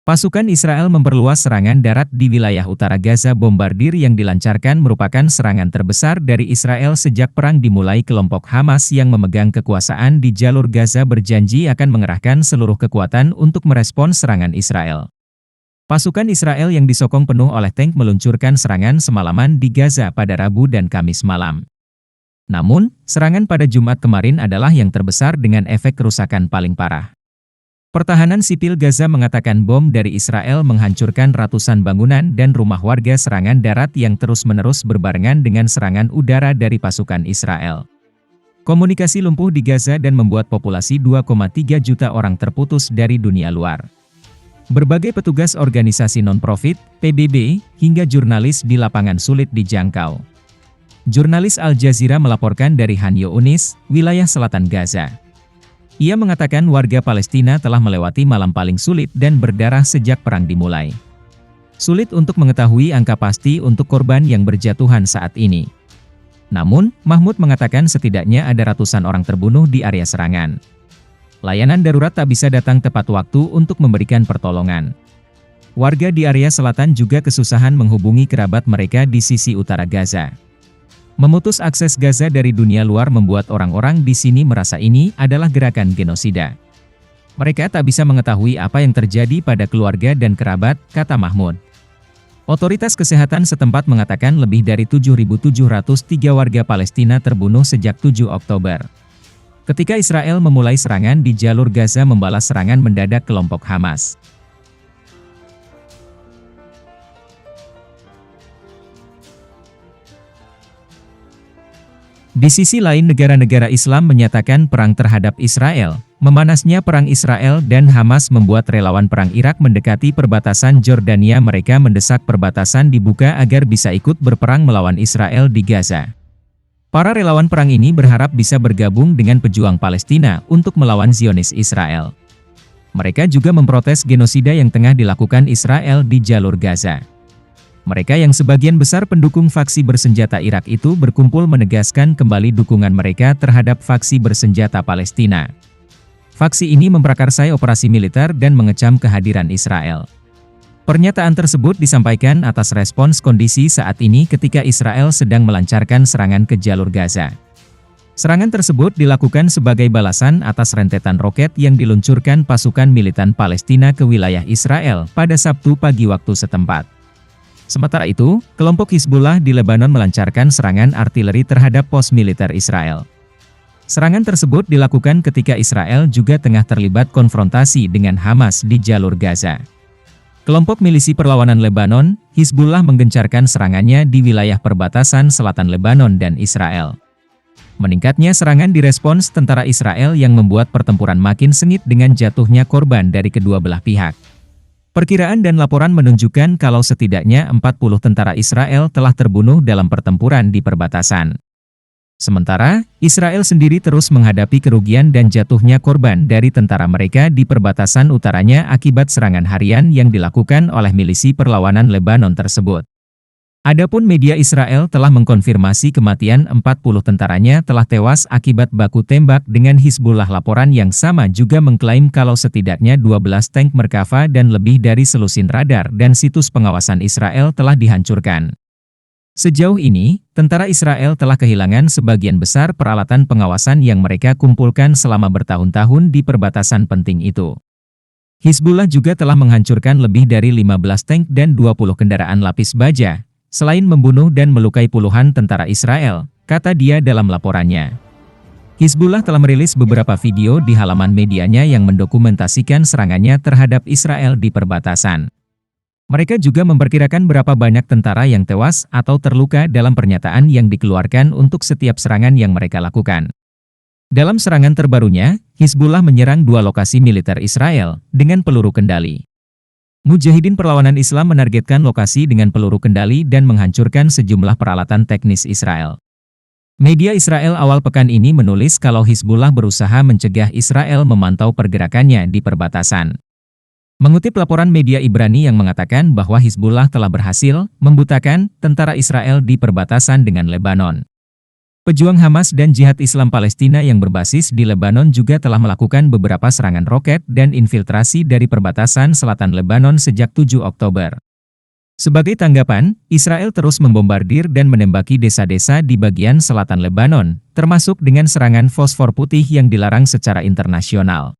Pasukan Israel memperluas serangan darat di wilayah utara Gaza. Bombardir yang dilancarkan merupakan serangan terbesar dari Israel sejak perang dimulai. Kelompok Hamas yang memegang kekuasaan di jalur Gaza berjanji akan mengerahkan seluruh kekuatan untuk merespons serangan Israel. Pasukan Israel yang disokong penuh oleh tank meluncurkan serangan semalaman di Gaza pada Rabu dan Kamis malam. Namun, serangan pada Jumat kemarin adalah yang terbesar dengan efek kerusakan paling parah. Pertahanan sipil Gaza mengatakan bom dari Israel menghancurkan ratusan bangunan dan rumah warga. Serangan darat yang terus-menerus berbarengan dengan serangan udara dari pasukan Israel. Komunikasi lumpuh di Gaza dan membuat populasi 2,3 juta orang terputus dari dunia luar. Berbagai petugas organisasi non-profit, PBB, hingga jurnalis di lapangan sulit dijangkau. Jurnalis Al Jazeera melaporkan dari Khan Younis, wilayah selatan Gaza. Ia mengatakan warga Palestina telah melewati malam paling sulit dan berdarah sejak perang dimulai. Sulit untuk mengetahui angka pasti untuk korban yang berjatuhan saat ini. Namun, Mahmud mengatakan setidaknya ada ratusan orang terbunuh di area serangan. Layanan darurat tak bisa datang tepat waktu untuk memberikan pertolongan. Warga di area selatan juga kesusahan menghubungi kerabat mereka di sisi utara Gaza. Memutus akses Gaza dari dunia luar membuat orang-orang di sini merasa ini adalah gerakan genosida. Mereka tak bisa mengetahui apa yang terjadi pada keluarga dan kerabat, kata Mahmud. Otoritas kesehatan setempat mengatakan lebih dari 7.703 warga Palestina terbunuh sejak 7 Oktober. Ketika Israel memulai serangan di jalur Gaza membalas serangan mendadak kelompok Hamas. Di sisi lain, negara-negara Islam menyatakan perang terhadap Israel. Memanasnya perang Israel dan Hamas membuat relawan perang Irak mendekati perbatasan Jordania. Mereka mendesak perbatasan dibuka agar bisa ikut berperang melawan Israel di Gaza. Para relawan perang ini berharap bisa bergabung dengan pejuang Palestina untuk melawan Zionis Israel. Mereka juga memprotes genosida yang tengah dilakukan Israel di jalur Gaza. Mereka yang sebagian besar pendukung faksi bersenjata Irak itu berkumpul menegaskan kembali dukungan mereka terhadap faksi bersenjata Palestina. Faksi ini memprakarsai operasi militer dan mengecam kehadiran Israel. Pernyataan tersebut disampaikan atas respons kondisi saat ini ketika Israel sedang melancarkan serangan ke jalur Gaza. Serangan tersebut dilakukan sebagai balasan atas rentetan roket yang diluncurkan pasukan militan Palestina ke wilayah Israel pada Sabtu pagi waktu setempat. Sementara itu, kelompok Hizbullah di Lebanon melancarkan serangan artileri terhadap pos militer Israel. Serangan tersebut dilakukan ketika Israel juga tengah terlibat konfrontasi dengan Hamas di jalur Gaza. Kelompok milisi perlawanan Lebanon, Hizbullah menggencarkan serangannya di wilayah perbatasan selatan Lebanon dan Israel. Meningkatnya serangan direspons tentara Israel yang membuat pertempuran makin sengit dengan jatuhnya korban dari kedua belah pihak. Perkiraan dan laporan menunjukkan kalau setidaknya 40 tentara Israel telah terbunuh dalam pertempuran di perbatasan. Sementara, Israel sendiri terus menghadapi kerugian dan jatuhnya korban dari tentara mereka di perbatasan utaranya akibat serangan harian yang dilakukan oleh milisi perlawanan Lebanon tersebut. Adapun media Israel telah mengkonfirmasi kematian 40 tentaranya telah tewas akibat baku tembak dengan Hizbullah. Laporan yang sama juga mengklaim kalau setidaknya 12 tank Merkava dan lebih dari selusin radar dan situs pengawasan Israel telah dihancurkan. Sejauh ini, tentara Israel telah kehilangan sebagian besar peralatan pengawasan yang mereka kumpulkan selama bertahun-tahun di perbatasan penting itu. Hizbullah juga telah menghancurkan lebih dari 15 tank dan 20 kendaraan lapis baja, selain membunuh dan melukai puluhan tentara Israel, kata dia dalam laporannya. Hizbullah telah merilis beberapa video di halaman medianya yang mendokumentasikan serangannya terhadap Israel di perbatasan. Mereka juga memperkirakan berapa banyak tentara yang tewas atau terluka dalam pernyataan yang dikeluarkan untuk setiap serangan yang mereka lakukan. Dalam serangan terbarunya, Hizbullah menyerang 2 lokasi militer Israel dengan peluru kendali. Mujahidin Perlawanan Islam menargetkan lokasi dengan peluru kendali dan menghancurkan sejumlah peralatan teknis Israel. Media Israel awal pekan ini menulis kalau Hizbullah berusaha mencegah Israel memantau pergerakannya di perbatasan. Mengutip laporan media Ibrani yang mengatakan bahwa Hizbullah telah berhasil membutakan tentara Israel di perbatasan dengan Lebanon. Pejuang Hamas dan Jihad Islam Palestina yang berbasis di Lebanon juga telah melakukan beberapa serangan roket dan infiltrasi dari perbatasan selatan Lebanon sejak 7 Oktober. Sebagai tanggapan, Israel terus membombardir dan menembaki desa-desa di bagian selatan Lebanon, termasuk dengan serangan fosfor putih yang dilarang secara internasional.